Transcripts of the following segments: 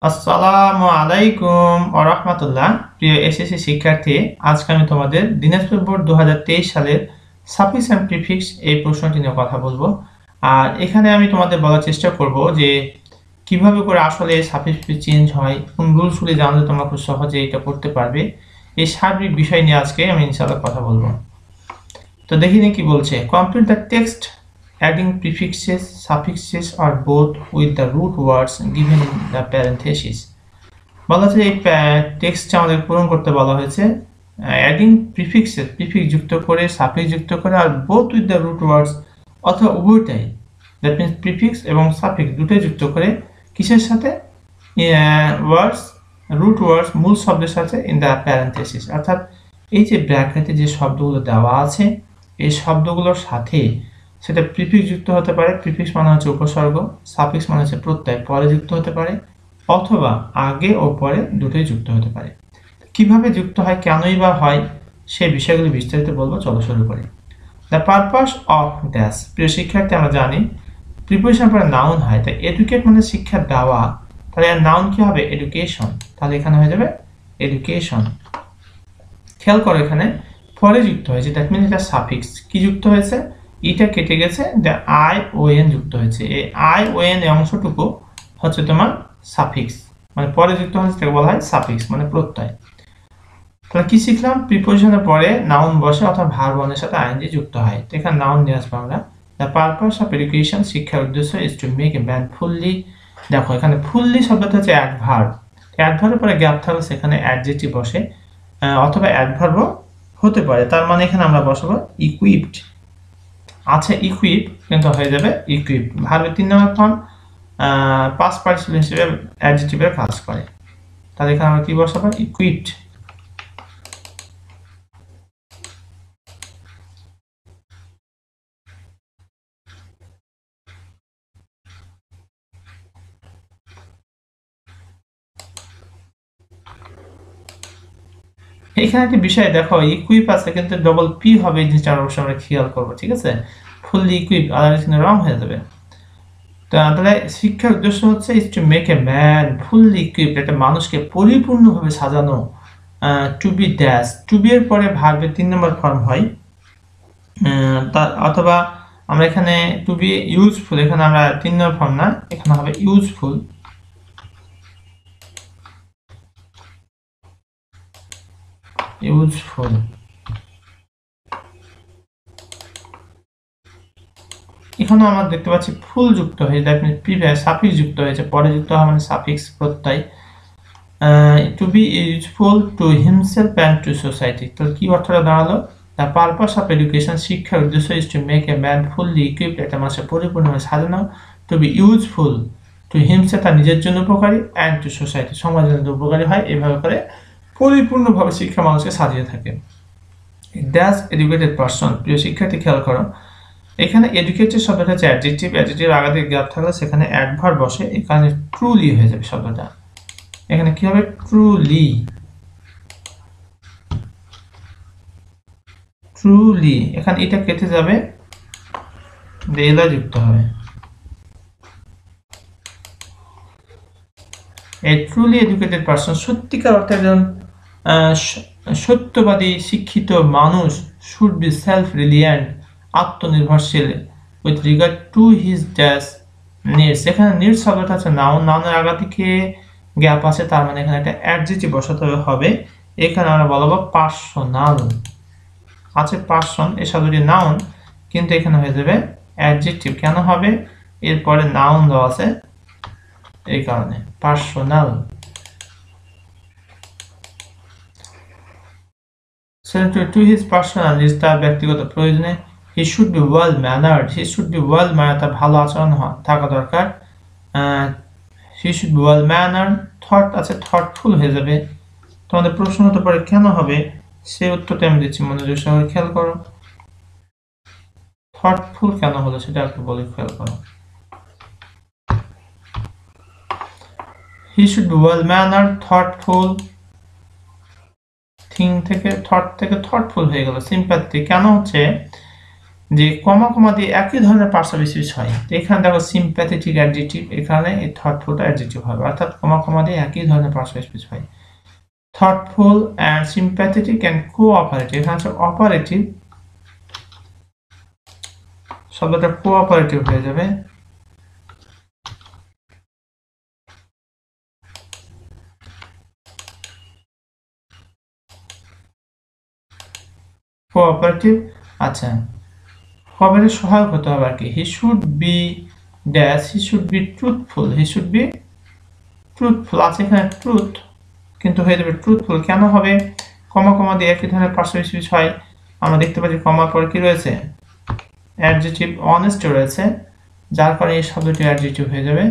আসসালামু আলাইকুম ওয়া রাহমাতুল্লাহ। প্রিয় এসএসসি শিক্ষার্থী, আজকে আমি তোমাদের দিনাজপুর বোর্ড 2023 সালের সাফিক্স এন্ড প্রিফিক্স এই প্রশ্নটি নিয়ে কথা বলবো। আর এখানে আমি তোমাদের বলার চেষ্টা করব যে কিভাবে করে আসলে সাফিক্স চেঞ্জ হয়, কোন রুলসগুলি জানলে তোমরা খুব সহজে এটা করতে পারবে। এই সার্বিক বিষয় নিয়ে আজকে আমি ইনশাআল্লাহ কথা বলবো। তো দেখি নি কি বলছে। Complete the text adding prefixes, suffixes or both with the root words given in the parentheses. বলা হচ্ছে এই টেক্সটটা আমাদের পূরণ করতে বলা হয়েছে অ্যাডিং প্রিফিক্সেস, প্রিফিক্স যুক্ত করে সাফিক্স যুক্ত করে আর both with the root words অথবা উভয়টাই, দ্যাট মিন্স প্রিফিক্স এবং সাফিক্স দুটোই যুক্ত করে কিসের সাথে, ওয়ার্ডস রুট ওয়ার্ডস মূল শব্দের সাথে ইন দ্য প্যারেন্থেসিস, অর্থাৎ এই যে ব্র্যাকেটে যে শব্দগুলো দেওয়া আছে এই শব্দগুলোর সাথে সেটা প্রিফিক্স যুক্ত হতে পারে। প্রিফিক্স মানে হচ্ছে উপসর্গ, সাফিক্স মানে হচ্ছে প্রত্যয়, পরে যুক্ত হতে পারে অথবা আগে ও পরে দুটোই যুক্ত হতে পারে। কিভাবে যুক্ত হয়, কেনই বা হয়, সেই বিষয়গুলো বিস্তারিত বলবো। চলো শুরু করি। The purpose of dash. প্রিয় শিক্ষার্থী, আমরা জানি প্রিপোজিশন পরে নাউন হয়, তাই এডুকেট মানে শিক্ষা দেওয়া, তাহলে এর নাউন কি হবে, এডুকেশন। তাহলে এখানে হয়ে যাবে এডুকেশন। খেয়াল করো এখানে পরে যুক্ত হয়েছে, দ্যাট মিনস এটা সাফিক্স। কি যুক্ত হয়েছে, এটা কেটে গেছে, আই ও এন যুক্ত হয়েছে। এই আই ও এন অংশটুকু হচ্ছে তোমার সাফিক্স, মানে পরে যুক্ত হয়েছে, তাকে বলা হয় সাফিক্স মানে প্রত্যয়। তাহলে কি শিখলাম, প্রিপোজিশনের পরে নাউন বসে অথবা ভার্ব ওয়ানের সাথে আইএনজি যুক্ত হয়। তো এখানে নাউন নিয়ে আসবো আমরা। দ্য পারপাস অফ এডুকেশন, শিক্ষার উদ্দেশ্য, is to make a man fully. দেখো এখানে ফুললি শব্দটা হচ্ছে অ্যাডভার্ব। অ্যাডভার্বের পরে গ্যাপ থাকলে সেখানে অ্যাডজেক্টিভ বসে, অথবা অ্যাডভার্বও হতে পারে। তার মানে এখানে আমরা বসাবো ইকুইপড। আছে ইকুইপ, কিন্তু হয়ে যাবে ইকুইপ। ভার্বের 3 নম্বর ফর্ম পাস্ট পার্টিসিপল হিসেবে অ্যাডজেক্টিভের কাজ করে। তাহলে এখানে আমরা কি বসাবো, ইকুইপড। এখানে একটা বিষয় দেখো, ইকুইপ আছে কিন্তু ডবল পি হবে, এই জিনিসটা অবশ্যই আমরা খেয়াল করবো, ঠিক আছে। ফুললি ইকুইপ আদারওয়াইজ কিন্তু রং হয়ে যাবে। তাহলে শিক্ষার উদ্দেশ্য হচ্ছে is to make a man fully equipped, একটা মানুষকে পরিপূর্ণভাবে সাজানো। To be dash, to be এর পরে ভার্বের 3 নম্বর ফর্ম হয়, অথবা আমরা এখানে টু বি ইউজফুল, এখানে আমরা 3 নম্বর ফর্ম না, এখানে হবে ইউজফুল। ইউজফুল এখানে আমরা দেখতে পাচ্ছি ফুল যুক্ত হয়েছে, দ্যাট মিন্স প্রিভিয়াস সাফিক্স যুক্ত হয়েছে, পরে যুক্ত হয় মানে সাফিক্স প্রত্যয়। To be useful to himself and to society. তো কি অর্থটা দাঁড়ালো, দ্য পারপাস অফ এডুকেশন, শিক্ষার উদ্দেশ্য, is to make a man fully equipped, একটা মানুষের পরিপূর্ণভাবে সাজানো। To be useful to himself, তার নিজের জন্য উপকারী, অ্যান্ড টু সোসাইটি, সমাজের জন্য উপকারী হয়। এভাবে করে পরিপূর্ণভাবে শিক্ষা মানুষকে সাজিয়ে থাকে। Dash educated person. প্রিয় শিক্ষার্থী খেয়াল করো, এখানে এডুকেটেড শব্দটা হচ্ছে অ্যাডজেক্টিভ, অ্যাডজেক্টিভের আগে গ্যাপ থাকলে সেখানে অ্যাডভার্ব বসে, এখানে ট্রুলি হয়ে যাবে শব্দটা। এখানে কি হবে, ট্রুলি। ট্রুলি এখানে এটা কেটে যাবে, দেলা যুক্ত হবে। এই ট্রুলি এডুকেটেড পারসন, সত্যিকার অর্থে একজন সত্যবাদী শিক্ষিত মানুষ, শুড বি সেলফ রিলিয়ান্ট, আত্মনির্ভরশীল, with regard to his dash needs. এখানে নিডস শব্দটা হচ্ছে নাউন, নাউনের আগা থেকে গ্যাপ আছে, তার মানে এখানে একটা অ্যাডজেক্টিভ বসাতে হবে। এখানে আমরা বলবো পার্সোনাল। আছে পার্সন, এই শব্দটি নাউন, কিন্তু এখানে হয়ে যাবে অ্যাডজেক্টিভ। কেন হবে, এরপরে নাউন দেওয়া আছে এই কারণে, personal. To his personal needs, তার ব্যক্তিগত প্রয়োজনে। He should be well ম্যানার্ড, he should be well ম্যানার্ড, তার ভালো আচরণ থাকা দরকার। He should be well ম্যানার্ড। Thought আছে থটফুল হয়ে যাবে। তোমাদের প্রশ্ন হতে পারে কেন হবে, সেই উত্তরটা আমি দিচ্ছি, মনোযোগ সহকারে খেয়াল করো। থটফুল কেন হলো সেটা একটু বলি, খেয়াল করো। He should be well ম্যানার্ড, thoughtful, thing থেকে থট থেকে থটফুল হয়ে গেল। সিম্প্যাথি কেন হচ্ছে, যে কমা কমা দিয়ে একই ধরনের পার্টস স্পিচ হয়। তো এখানে দেখো সিম্প্যাথেটিক অ্যাডজেক্টিভ, এখানে এই থটফুলটা অ্যাডজেক্টিভ হবে, অর্থাৎ কমা কমা দিয়ে একই ধরনের পার্টস স্পিচ হয়। Thoughtful and sympathetic and cooperative, এখানে হচ্ছে অপারেটিভ, শব্দটা কোঅপারেটিভ হয়ে যাবে। কোঅপারেটিভ, আচ্ছা কবে সহায়ক হতে হবে আর কি। He should be dash, he should be truthful, he should be truthful, আছে এখানে ট্রুথ কিন্তু হয়ে যাবে ট্রুথফুল। কেন হবে? কমা কমা দিয়ে একই ধরনের পার্টস স্পিচ হয়। আমরা দেখতে পাচ্ছি কমার পর কি রয়েছে, অ্যাডজেক্টিভ অনেস্ট রয়েছে, যার কারণে এই শব্দটি অ্যাডজেক্টিভ হয়ে যাবে।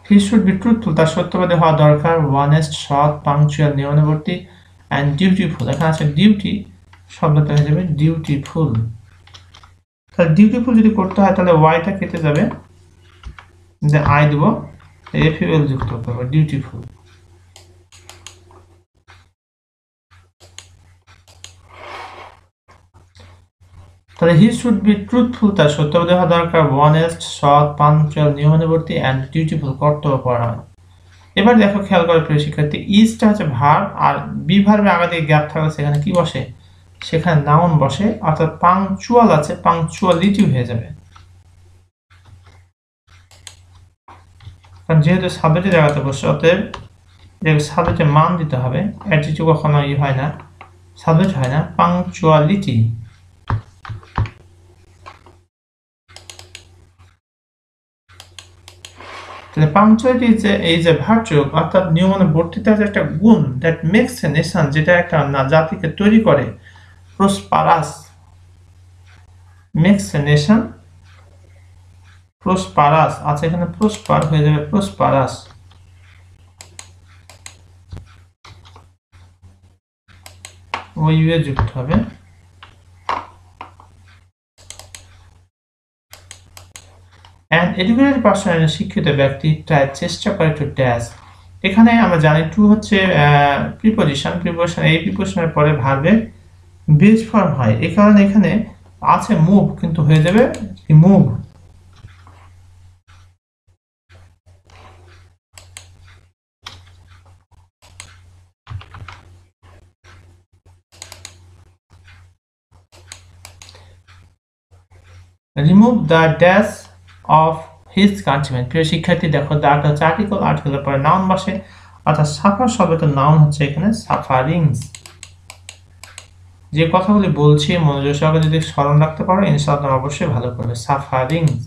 হি শুড বি ট্রুথফুল, তার সত্যবাদী হওয়া দরকার, অনেস্ট সৎ, পাংচুয়াল নিয়মানুবর্তী, অ্যান্ড ডিউটিফুল, এখানে আছে ডিউটি, শব্দটা হয়ে যাবে ডিউটিফুল। তাহলে ডিউটিফুল যদি করতে হয় তাহলে ওয়াইটা কেটে যাবে, যে আই দেব, এফইউএল যুক্ত করবো, ডিউটিফুল। তাহলে হি শুড বি ট্রুথফুল, তার সত্যবাদী হওয়া দরকার, অনেস্ট সৎ, পাংচুয়াল নিয়মানুবর্তী, অ্যান্ড ডিউটিফুল কর্তব্যপরায়ণ। এবার দেখো খেয়াল করে প্রিয় শিক্ষার্থী, ইজটা হচ্ছে ভার্ব, আর বি ভার্বে আগে দিয়ে গ্যাপ থাকলে সেখানে কি বসে, সেখানে নাউন বসে, অর্থাৎ পাংচুয়াল আছে, পাংচুয়ালিটি হয়ে যাবে, কারণ যেহেতু সাবজেক্টের জায়গাতে বসে, অতএব সাবজেক্টের মান দিতে হবে। অ্যাডজেক্টিভ কখনো ই হয় না, সাবজেক্ট হয় না, পাংচুয়ালিটি। তাহলে পাংচুয়ালিটি ইজ এ ভার্চু, অর্থাৎ নিয়মানুবর্তিতা যে একটা গুণ, দ্যাট মেক্স এ নেশন, যেটা একটা জাতিকে তৈরি করে, prosperous, makes a nation prosperous, আছে এখানে প্রসপার হয়ে যাবে প্রসপারাস। ওই ইউ যুক্ত হবে। অ্যান্ড এডুকেটেড পারসন, শিক্ষিত ব্যক্তি, ট্রাই, চেষ্টা করে, টু ড্যাশ, এখানে আমরা জানি টু হচ্ছে প্রিপোজিশন, প্রিপোজিশন, এই প্রিপোজিশনের পরে ভার্বের বেস ফর্ম হয়, এই কারণে এখানে আছে মুভ, কিন্তু হয়ে যাবে move. Remove the dash of his countryman, প্রিয় শিক্ষার্থী দেখো দাটা হচ্ছে আর্টিকেল, আর্টিকেলের পরে নাউন বসে, অর্থাৎ সাফার শব্দটার নাউন হচ্ছে এখানে সাফারিংস। যে কথাগুলি বলছি মনোযোগ সহকারে যদি স্মরণ রাখতে পারো ইনশাআল্লাহ অবশ্যই ভালো করবে। সাফারিংস,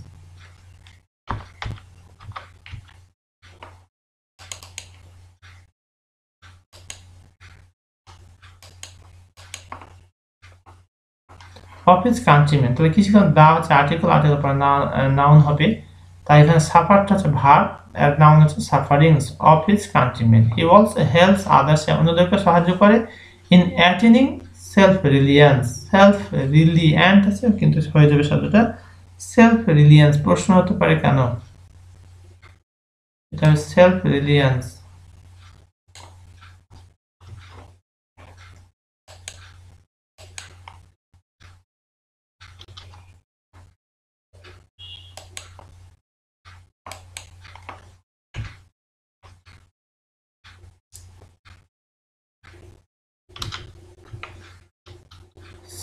অফ হিজ কান্ট্রিম্যান, তাহলে কিছু দা হচ্ছে আর্টিকেল, আর্টিকেল পরে নাউন হবে, তাই এখানে সাফারটা হচ্ছে ভার্ব, এর নাউন হচ্ছে sufferings of his countryman. He also helps others, অন্যদেরকে সাহায্য করে, ইন অ্যাটেনিং সেলফ রিলিয়ান্স, সেলফ রিলিয়ান্ট আছে কিন্তু হয়ে যাবে শব্দটা সেলফ রিলিয়ান্স। প্রশ্ন হতে পারে কেন, এটা সেলফ রিলিয়ান্স।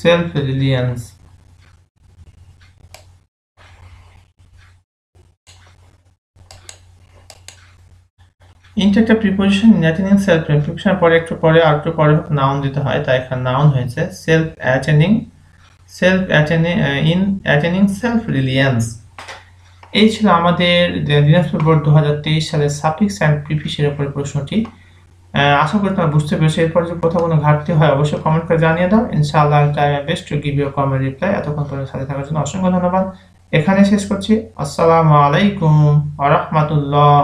self-reliance, ইনটা একটা প্রিপোজিশন, অ্যাটেনিং সেলফ, প্রিপোজিশনের পরে একটু পরে আর একটু পরে নাউন দিতে হয়, তাই এখানে নাউন হয়েছে self attaining, self attaining, in attaining self reliance. এই ছিল আমাদের দিনাজপুর বোর্ড 2023 সালের সাফিক্স অ্যান্ড প্রিফিক্সের উপরে প্রশ্নটি। আশা করি তোমরা বুঝতে পেরেছো। এরপর যদি কোথাও কোনো ঘাটতি হয় অবশ্যই কমেন্ট করে জানিয়ে দাও, ইনশাআল্লাহ I try my best to give you comment reply. এতক্ষণ পর্যন্ত সাথে থাকার জন্য অসংখ্য ধন্যবাদ। এখানে শেষ করছি। আসসালামু আলাইকুম ওয়া রাহমাতুল্লাহ।